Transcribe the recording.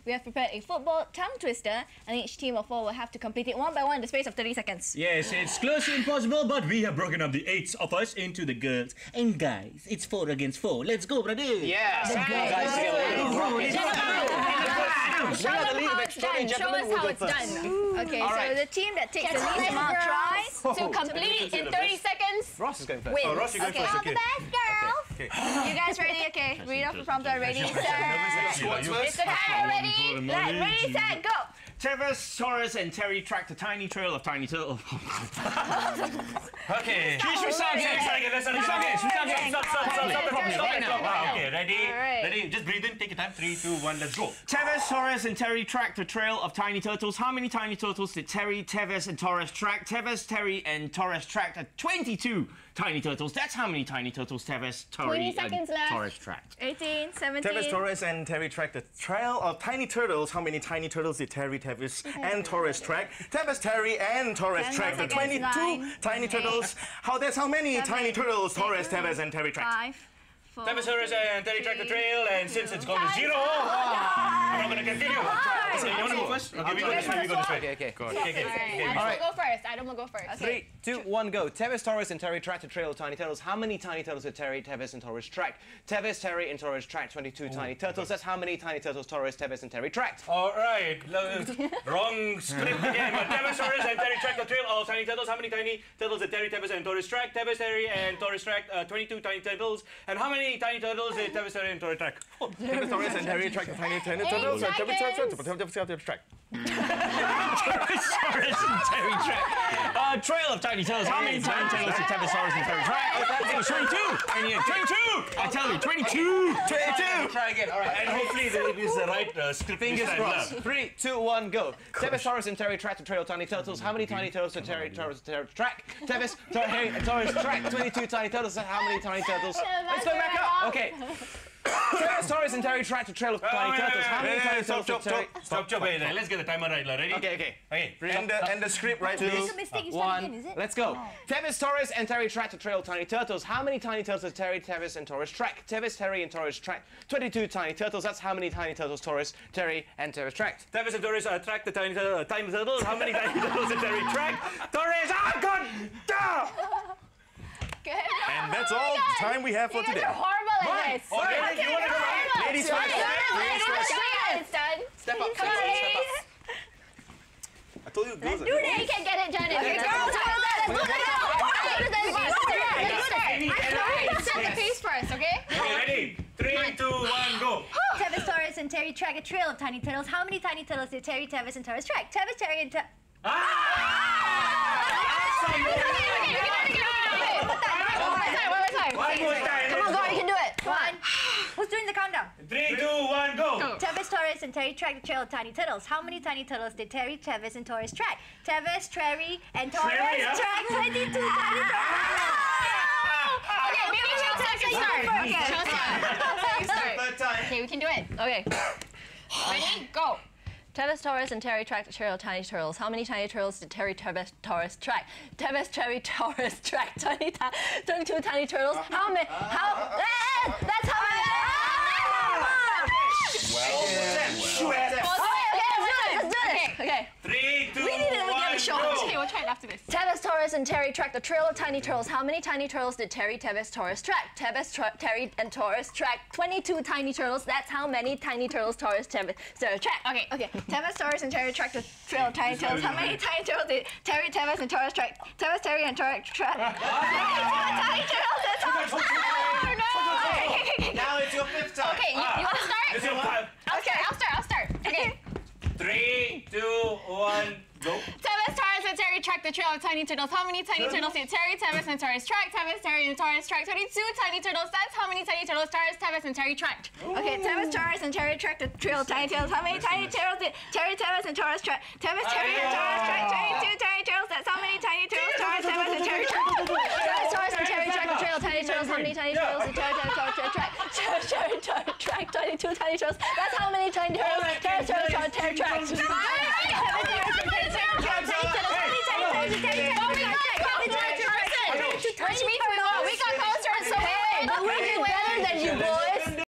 we have prepared a football tongue twister, and each team of 4 will have to complete it one by one in the space of 30 seconds. Yes, it's close to impossible, but we have broken up the 8 of us into the girls and guys. It's 4 against 4. Let's go, brother. Yeah. Show us how it's done. Okay, so the team that takes the least amount of tries to complete in 30 seconds Ross is going first. wins. Oh, Ross, you're going first. Okay. The best girls. Okay. You guys ready? Okay, read off the prompter. Ready, set. Is the timer ready? Ready, set, go. Tevez, Taurus, and Terry tracked a tiny trail of tiny turtles. Okay. Should we start again? Stop it. Okay, ready? Just breathe in, take your time. 3, 2, 1, let's go. Tevez, Taurus, and Terry tracked a trail of tiny turtles. How many tiny turtles did Terry, Tevez, and Taurus track? Tevez, Terry, and Taurus tracked 22 tiny turtles. That's how many tiny turtles Tevez, Terry, and Taurus tracked. 18, 17. Tevez, Taurus, and Terry tracked a trail of tiny turtles. How many tiny turtles did Terry, Tevez, and Taurus track? Tevez, Terry, and Taurus tracked 22 tiny turtles. That's how many tiny turtles Taurus, Tevez, and Terry tracked? 5, 4. Tevez, Taurus, and Terry tracked the trail, and since it's gone to 0, I'm not going to continue. Okay, you want to go first? Okay, we go this way. Okay. Alright, go first. Adam will go first. 3, 2, 1, go. Tevez, Taurus, and Terry tracked a trail of tiny turtles. How many tiny turtles did Terry, Tevez, and Taurus track? Tevez, Terry, and Taurus tracked 22 tiny turtles. That's how many tiny turtles Taurus, Tevez, and Terry tracked. Alright, wrong script again. But Tevez, Taurus, and Terry tracked the trail of tiny turtles. How many tiny turtles did Terry, Tevez, and Taurus track? Tevez, Terry, and Taurus tracked 22 tiny turtles. And how many tiny turtles did Tevez, Terry, and Taurus track? Tevez, Taurus, and Terry tracked the tiny turtles. Tevez, track. Trail of tiny turtles. How many tiny turtles did Tevez, Taurus, and Terry track? It was 22. And yeah, 22. I tell you, 22. 22. Try again. All right. And hopefully it is the right script. Fingers crossed. 3, 2, 1, go. Tevez, Taurus, and Terry tracked a trail of tiny turtles. How many tiny turtles did Terry, Taurus, and Terry track? Tevez, Terry, and Taurus tracked 22 tiny turtles. How many tiny turtles? Let's go back up. Okay. Tevez, Taurus, and Terry tracked a trail of tiny turtles. How many tiny turtles did Terry... Stop. Let's get the timer right. Ready? Okay. And the script right, please. 2, 1. Let's go. Tevez, Taurus, and Terry tracked a trail of tiny turtles. How many tiny turtles did Terry, Tevez, and Taurus track? Tevez, Terry, and Taurus tracked 22 tiny turtles. That's how many tiny turtles Taurus, Terry, and Tevez tracked. Tevez and Taurus tracked the tiny turtles. How many tiny turtles did Terry track? Taurus, God! Good. And that's all the time we have for today. You guys are horrible at this. Okay, you want to go? Ladies first. It's done. Step up. Come on, ladies. I told you girls. Do it. You can get it done. Okay, girls, let's set the pace first, okay? Ready? 3, 2, 1, go. Tevez, Taurus, and Terry track a trail of tiny turtles. How many tiny turtles did Terry, Tevez, and Taurus track? Tevez, Terry, and One more time. Come on, go on, you can do it. Come on. Who's doing the countdown? 3, 2, 1, go. Tevez, Taurus, and Terry tracked the trail of tiny turtles. How many tiny turtles did Terry, Tevez, and Taurus track? Tevez, Terry, and Taurus tracked 22 tiny turtles. Okay, maybe Chelsea start. Okay, we can do it. Okay. Ready? Go. Tevez, Taurus, and Terry tracked a trail of tiny turtles. How many tiny turtles did Terry, Tevez, Taurus track? Tevez, Terry, Taurus tracked 22 tiny turtles. How many? That's how many. Let's do it. Okay. 3, 2, 1, go. Okay, we'll try it after this. Tevez, Taurus, and Terry tracked a trail of tiny turtles. How many tiny turtles did Terry, Tevez, Taurus track? Tevez, Terry, and Taurus tracked 22 tiny turtles. That's how many tiny turtles Taurus, Tevez, track. Okay. Tevez, Taurus, and Terry tracked a trail of tiny turtles. How many tiny turtles did Terry, Tevez, and Taurus track? Tevez, Terry, and Taurus track 22 tiny turtles. That's how many. Now it's your 5th time. Okay, you want to start? I'll start. Okay. 3, 2, 1, go. Tevez, Taurus, and Terry tracked the trail of tiny turtles. How many tiny turtles did Terry, Tevez, and Taurus track? Tevez, Terry, and Taurus tracked 22 tiny turtles. That's how many tiny turtles Taurus, Tevez, and Terry tracked. Okay, Tevez, Taurus, and Terry tracked the trail of tiny turtles. How many tiny turtles did Terry, Tevez, and Taurus track? Tevez, Terry, and Taurus tracked 22 tiny turtles. That's how many tiny turtles Taurus, Tevez, and Terry tracked. Tevez, Taurus, and Terry tracked the trail of tiny turtles. How many tiny turtles did Terry, Tevez, Taurus track? Tevez, Terry, Taurus tracked 22 tiny turtles. That's how many tiny turtles Tevez, Taurus, Terry tracked.